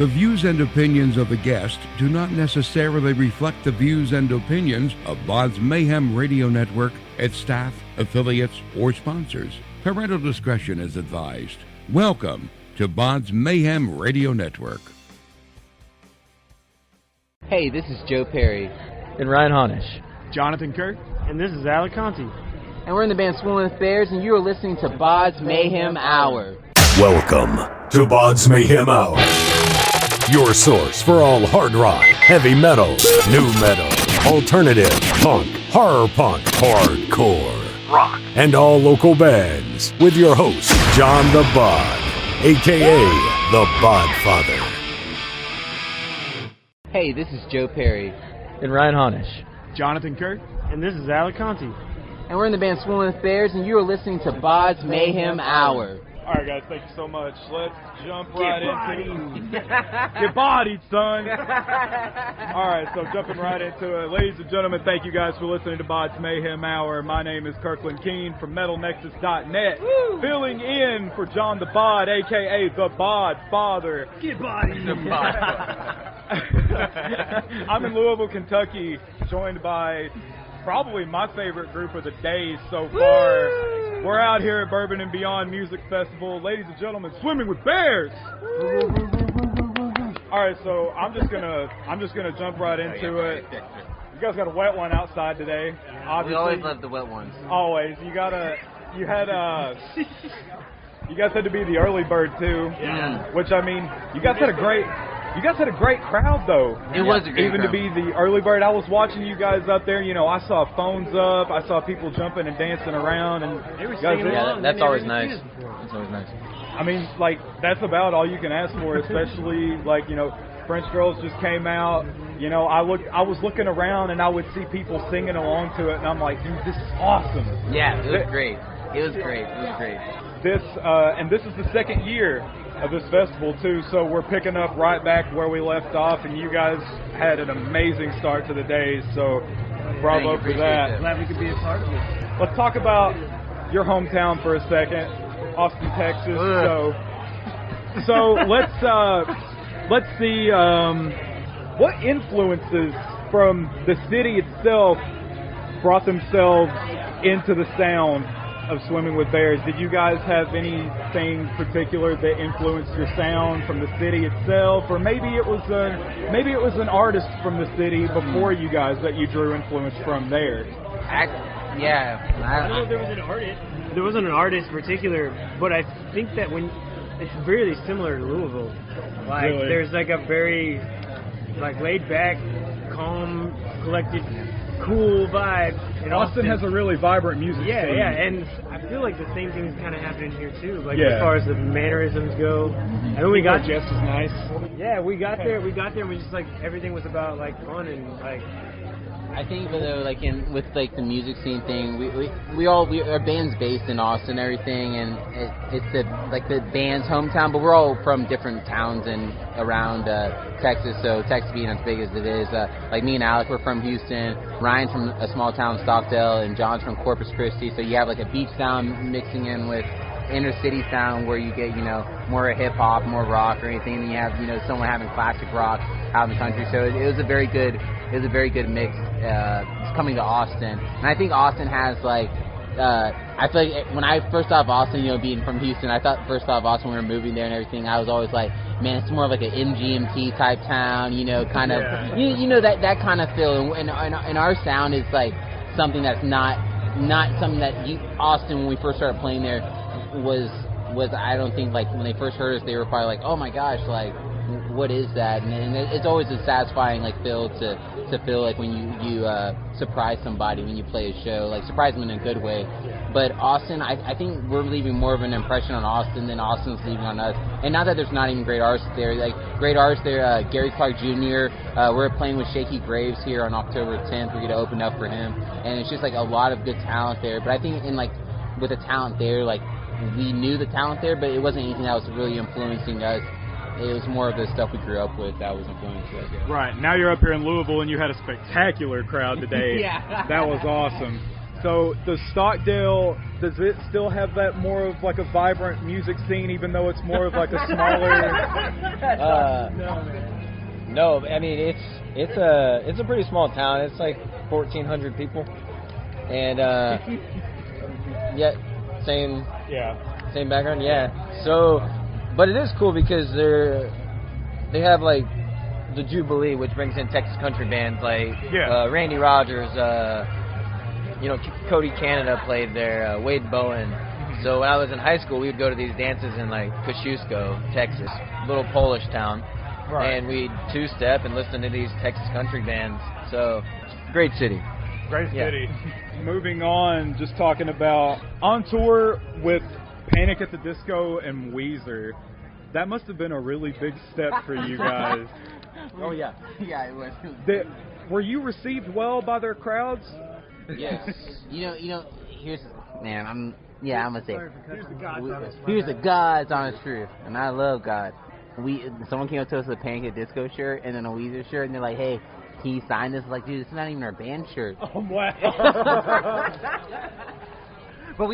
The views and opinions of the guest do not necessarily reflect the views and opinions of BODS Mayhem Radio Network, its staff, affiliates, or sponsors. Parental discretion is advised. Welcome to BODS Mayhem Radio Network. Hey, this is Joe Perry. And Ryan Honish. Jonathan Kirk. And this is Alec Conti. And we're in the band Swimming with Bears, and you are listening to BODS Mayhem Hour. Welcome to BODS Mayhem Hour. Your source for all hard rock, heavy metal, new metal, alternative, punk, horror punk, hardcore, rock, and all local bands. With your host, John the Bod, a.k.a. the Bodfather. Hey, this is Joe Perry. And Ryan Honish. Jonathan Kirk. And this is Alec Conti. And we're in the band Swimming with Bears, and you are listening to BODS Mayhem Hour. All right, guys, thank you so much. Let's jump right into it. Get bodied, son. All right, so jumping right into it. Ladies and gentlemen, thank you guys for listening to BODS Mayhem Hour. My name is Kirkland Keene from MetalNexus.net, filling in for John the Bod, a.k.a. the Bodfather. Get bodied. I'm in Louisville, Kentucky, joined by probably my favorite group of the day so far. We're out here at Bourbon Beyond Music Festival. Ladies and gentlemen, Swimming with Bears. All right, so I'm just gonna jump right into it. You guys got a wet one outside today. Obviously, We always love the wet ones. Always. You guys had to be the early bird too. Yeah. Which, I mean, you guys had a great crowd, though. It was a great Even crowd. to be the early bird. I was watching you guys up there. You know, I saw phones up. I saw people jumping and dancing around. And They were you guys singing along. That's They never always even nice. seen us before. That's always nice. I mean, like, that's about all you can ask for, especially, like, you know, French Girls just came out. You know, I was looking around, and I would see people singing along to it, and I'm like, dude, this is awesome. Yeah, it was great. It was great. And this is the second year of this festival too, so we're picking up right back where we left off, and you guys had an amazing start to the day, so bravo for that. Glad we could be a part of it. Let's talk about your hometown for a second, Austin, Texas. So let's see what influences from the city itself brought themselves into the sound of Swimming with Bears. Did you guys have anything particular that influenced your sound from the city itself, or maybe it was an artist from the city before you guys that you drew influence from there? I don't know if there was an artist. There wasn't an artist in particular, but I think that it's really similar to Louisville. Like, Really? There's like a very laid back, calm, collected, cool vibe. In Austin has a really vibrant music scene. Yeah, and I feel like the same thing's kind of happening here too. Like, Yeah. as far as the mannerisms go, and then we got just as nice. Yeah, we got there, and we just everything was about fun and I think though, with the music scene thing, our band's based in Austin and everything, and it's the band's hometown, but we're all from different towns and around Texas. So Texas being as big as it is, like me and Alec, we're from Houston. Ryan's from a small town, Stockdale, and John's from Corpus Christi. So you have a beach sound mixing in with inner city sound where you get more hip hop, more rock or anything. And you have someone having classic rock out in the country. So it was a very good mix coming to Austin. And I think Austin has I feel like when I first thought of Austin, being from Houston, I thought first thought of Austin when we were moving there and everything. I was always like, man, it's more of like an MGMT type town, kind of, that kind of feel. And our sound is something that's not something that Austin, when we first started playing there, was I don't think when they first heard us, they were probably like, oh my gosh, what is that? And it's always a satisfying feel to feel when you surprise somebody when you play a show, surprise them in a good way. But Austin, I think we're leaving more of an impression on Austin than Austin's leaving on us. And not that there's not even great artists there, great artists there. Gary Clark Jr. We're playing with Shaky Graves here on October 10th. We're going to open up for him, and it's just a lot of good talent there. But I think with the talent there, we knew the talent there, but it wasn't anything that was really influencing us. It was more of the stuff we grew up with that was influencing us. Yeah. Right. Now you're up here in Louisville, and you had a spectacular crowd today. Yeah. That was awesome. So does Stockdale, does it still have that more of like a vibrant music scene, even though it's more of like a smaller? No, I mean it's a pretty small town. It's like 1,400 people, and yet same background. Yeah. So, but it is cool because they have like the Jubilee, which brings in Texas country bands like Randy Rogers. Cody Canada played there, Wade Bowen. So when I was in high school, we would go to these dances in like Kosciuszko, Texas, little Polish town, and we'd two-step and listen to these Texas country bands. So, great city. Great city. Moving on, just talking about on tour with Panic at the Disco and Weezer. That must have been a really big step for you guys. Oh yeah, it was. Were you received well by their crowds? Yes. Here's I'm gonna say here's the God's honest truth, and I love God. Someone came up to us with a Panic at the Disco shirt and then a Weezer shirt, and they're like, "Hey, can you sign this?" Like, dude, it's not even our band shirt. Oh wow. But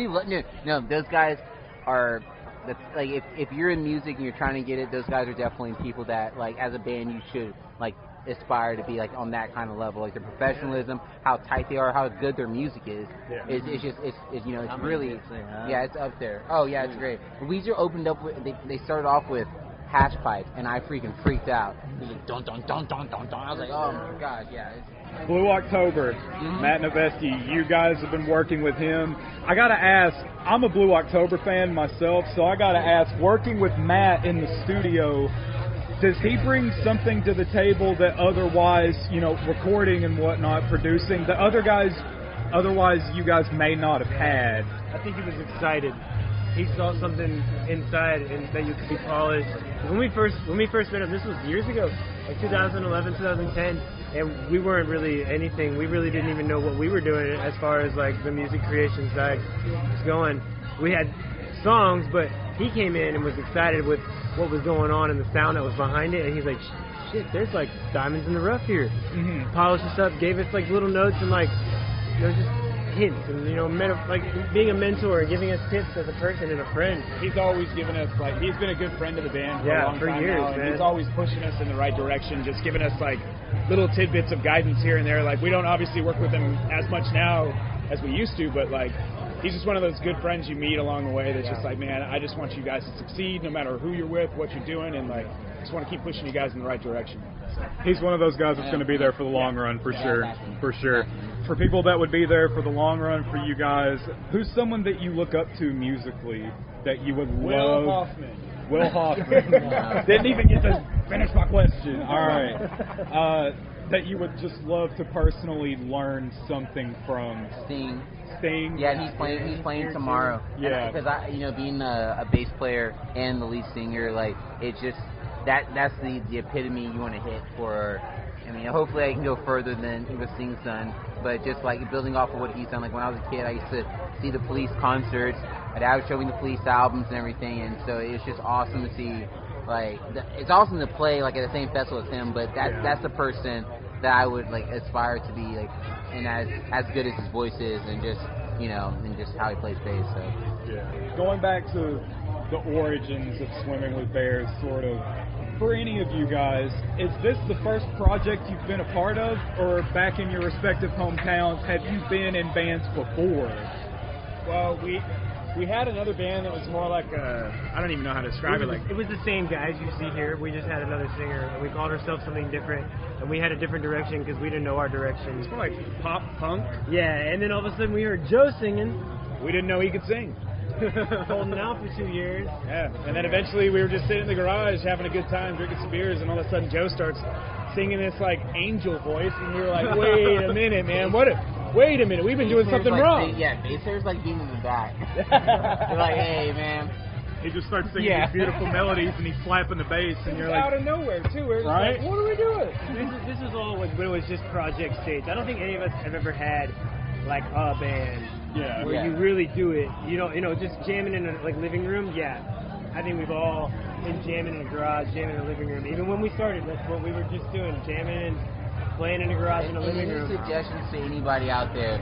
those guys are. That's like if you're in music and you're trying to get it, those guys are definitely people that like as a band you should like aspire to be like on that kind of level, like their professionalism, how tight they are, how good their music is. It's really it's up there. Oh yeah, it's great. Weezer opened up with they started off with hash pipes, and I freaking freaked out. It was like dun dun dun dun dun dun. I was like, oh my god, yeah. Blue October, Matt Noveski, you guys have been working with him. I gotta ask, I'm a Blue October fan myself, so I gotta ask, working with Matt in the studio, does he bring something to the table that otherwise, recording and whatnot, producing, that otherwise you guys may not have had? I think he was excited. He saw something inside and that you could be polished. When we first met him, this was years ago, like 2011, 2010, and we weren't really anything. We really didn't even know what we were doing as far as like the music creation side was going. We had songs, but he came in and was excited with what was going on and the sound that was behind it, and he's like, shit, there's like diamonds in the rough here. Polished us up, gave us like little notes and like just hints and like being a mentor and giving us tips as a person and a friend. He's always given us he's been a good friend of the band for a long time years, now, and man. he's always pushing us in the right direction, just giving us like little tidbits of guidance here and there. Like we don't obviously work with him as much now as we used to, but like he's just one of those good friends you meet along the way that's just like, man, I just want you guys to succeed no matter who you're with, what you're doing, and like just want to keep pushing you guys in the right direction. He's one of those guys that's going to be there for the long run, for sure. For people that would be there for the long run for you guys, who's someone that you look up to musically that you would love? Will Hoffman. Didn't even get to finish my question. All right. That you would just love to personally learn something from. Sting. Yeah, he's playing tomorrow. Yeah. Because being a bass player and the lead singer, like it's just that's the epitome you want to hit for. I mean, hopefully I can go further than even Sting's done, but just like building off of what he's done. Like when I was a kid, I used to see the Police concerts. My dad would show me the Police albums and everything, and so it's just awesome to see. Like it's awesome to play like at the same festival as him, but that's the person that I would like aspire to be like, and as good as his voice is, and just and just how he plays bass. So going back to the origins of Swimming with Bears, sort of. For any of you guys, is this the first project you've been a part of, or back in your respective hometowns, have you been in bands before? Well, we had another band that was more like I don't even know how to describe it. It was the same guys you see here. We just had another singer, and we called ourselves something different, and we had a different direction because we didn't know our direction. It's more like pop punk. Yeah, and then all of a sudden we heard Joe singing. We didn't know he could sing. Holding out for 2 years. Yeah, and then eventually we were just sitting in the garage having a good time, drinking some beers, and all of a sudden Joe starts singing this like angel voice, and we were like, wait a minute, man, wait a minute, we've been doing something wrong. Bass players like being in the back. They're like, hey, man. He just starts singing these beautiful melodies, and he's slapping the bass, and you're like, out of nowhere too. We're right? Like, what are we doing? This was all when it was just project stage. I don't think any of us have ever had like a band where you really do it. Just jamming in a living room. Yeah, I think we've all been jamming in a garage, jamming in a living room. Even when we started, that's what we were just doing, jamming and playing in a garage in a living room. Suggestions to anybody out there: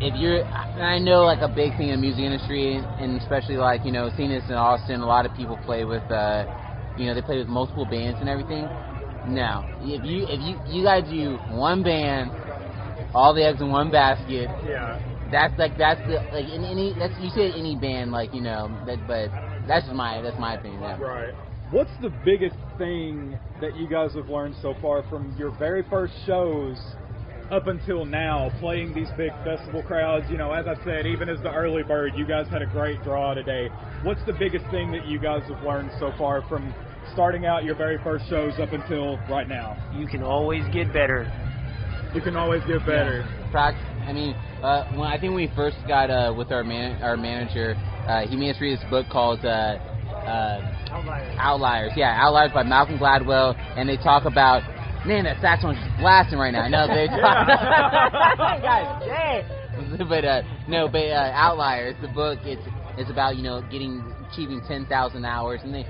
if you're, I know like a big thing in the music industry, and especially like, you know, seeing this in Austin, a lot of people play with, you know, they play with multiple bands and everything. Now, if you guys do one band, all the eggs in one basket. Yeah. That's in any, that's, you say any band, like, you know, that, but that's my opinion. Yeah. Right. What's the biggest thing that you guys have learned so far from your very first shows up until now, playing these big festival crowds? You know, as I said, even as the early bird, you guys had a great draw today. What's the biggest thing that you guys have learned so far from starting out your very first shows up until right now? You can always get better. You can always get better. Yeah. I mean, I think when we first got with our manager, he made us read this book called Outliers. Yeah, Outliers by Malcolm Gladwell, and they talk about, man, that saxophone's just blasting right now. No, they talk, guys, but Outliers, the book, it's about, you know, achieving 10,000 hours, and they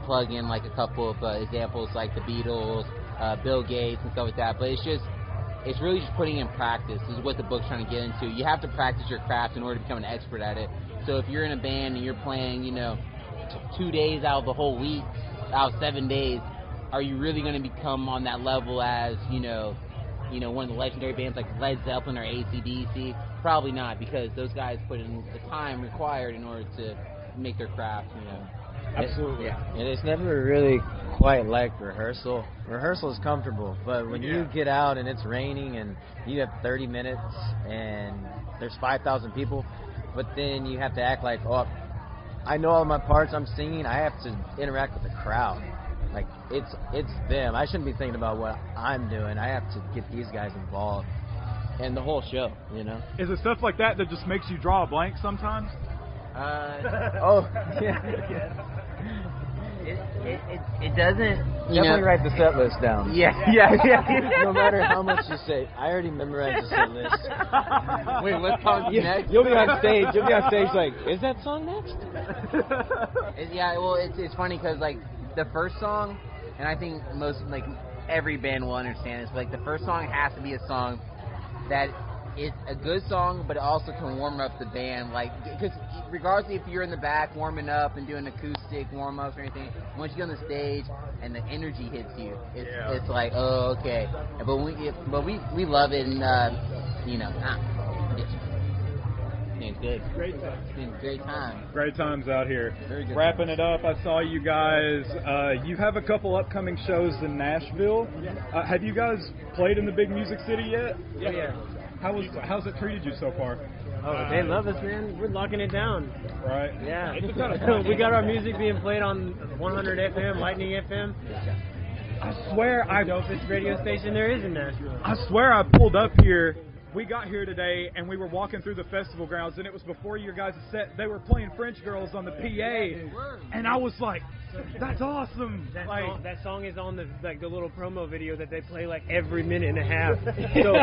plug in like a couple of examples like the Beatles, Bill Gates and stuff like that. But it's really just putting in practice. This is what the book's trying to get into. You have to practice your craft in order to become an expert at it. So if you're in a band and you're playing, you know, 2 days out of the whole week, out of 7 days, are you really going to become on that level as, you know, one of the legendary bands like Led Zeppelin or AC/DC? Probably not, because those guys put in the time required in order to make their craft, you know. Absolutely. And it's never really quite like rehearsal. Rehearsal is comfortable, but when you get out and it's raining and you have 30 minutes and there's 5,000 people, but then you have to act like, oh, I know all my parts, I'm singing, I have to interact with the crowd. Like, it's them. I shouldn't be thinking about what I'm doing. I have to get these guys involved and the whole show, you know? Is it stuff like that that just makes you draw a blank sometimes? Oh, yeah. It doesn't. Definitely write the set list down. Yeah. No matter how much you say, I already memorized the set list. Wait, what song next? You'll be on stage like, is that song next? Well, it's funny because like the first song, and I think like every band will understand this, but like the first song has to be a song that it's a good song, but it also can warm up the band. Like, because regardless if you're in the back warming up and doing acoustic warm-ups or anything, once you get on the stage and the energy hits you, it's like, oh, okay. But we love it, and you know, it's good. Great time. It's been a great time. Great times out here. Very good. Wrapping it up, I saw you guys. You have a couple upcoming shows in Nashville. Have you guys played in the big music city yet? Yeah. How's it treated you so far? Oh, they love us, man. We're locking it down. Right. Yeah. We got our music being played on 100 FM, Lightning FM. I swear the dopest radio station there is in Nashville. I swear I pulled up here. We got here today, and we were walking through the festival grounds, and it was before your guys' set. They were playing French Girls on the PA, and I was like, that's awesome. That song is on the little promo video that they play like every minute and a half. So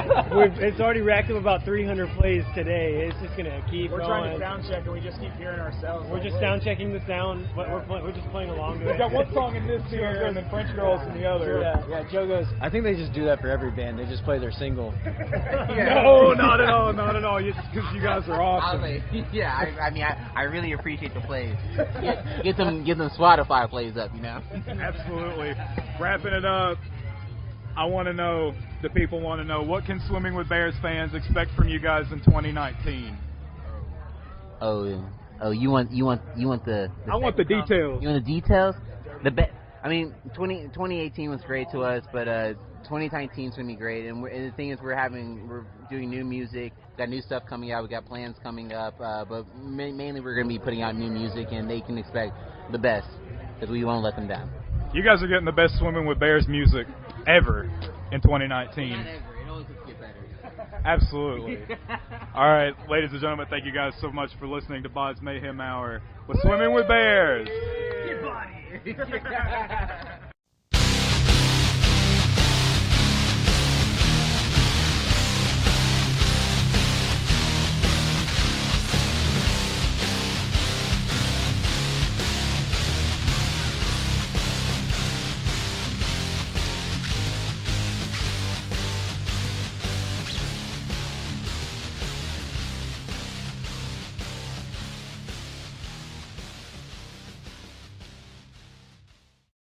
it's already racked up about 300 plays today. It's just gonna keep going. We're trying to sound check, and we just keep hearing ourselves. We're just sound checking the sound, but we're just playing along to it. We got one song in this here, and then French Girls in the other. Yeah. Joe goes, I think they just do that for every band. They just play their single. No, not at all, not at all. Just because you guys are awesome. I really appreciate the plays. Get them Spotify plays up, you know. Absolutely. Wrapping it up, I want to know, the people want to know, what can Swimming with Bears fans expect from you guys in 2019? You want the I want the details. You want the details? I mean, 2018 was great to us, but 2019 is going to be great. And the thing is, we're doing new music, got new stuff coming out, we got plans coming up, but mainly we're going to be putting out new music, and they can expect the best, because we won't let them down. You guys are getting the best Swimming with Bears music ever in 2019. Not ever. It always gets better. Absolutely. All right, ladies and gentlemen, thank you guys so much for listening to BODS Mayhem Hour with Swimming with Bears. Get body.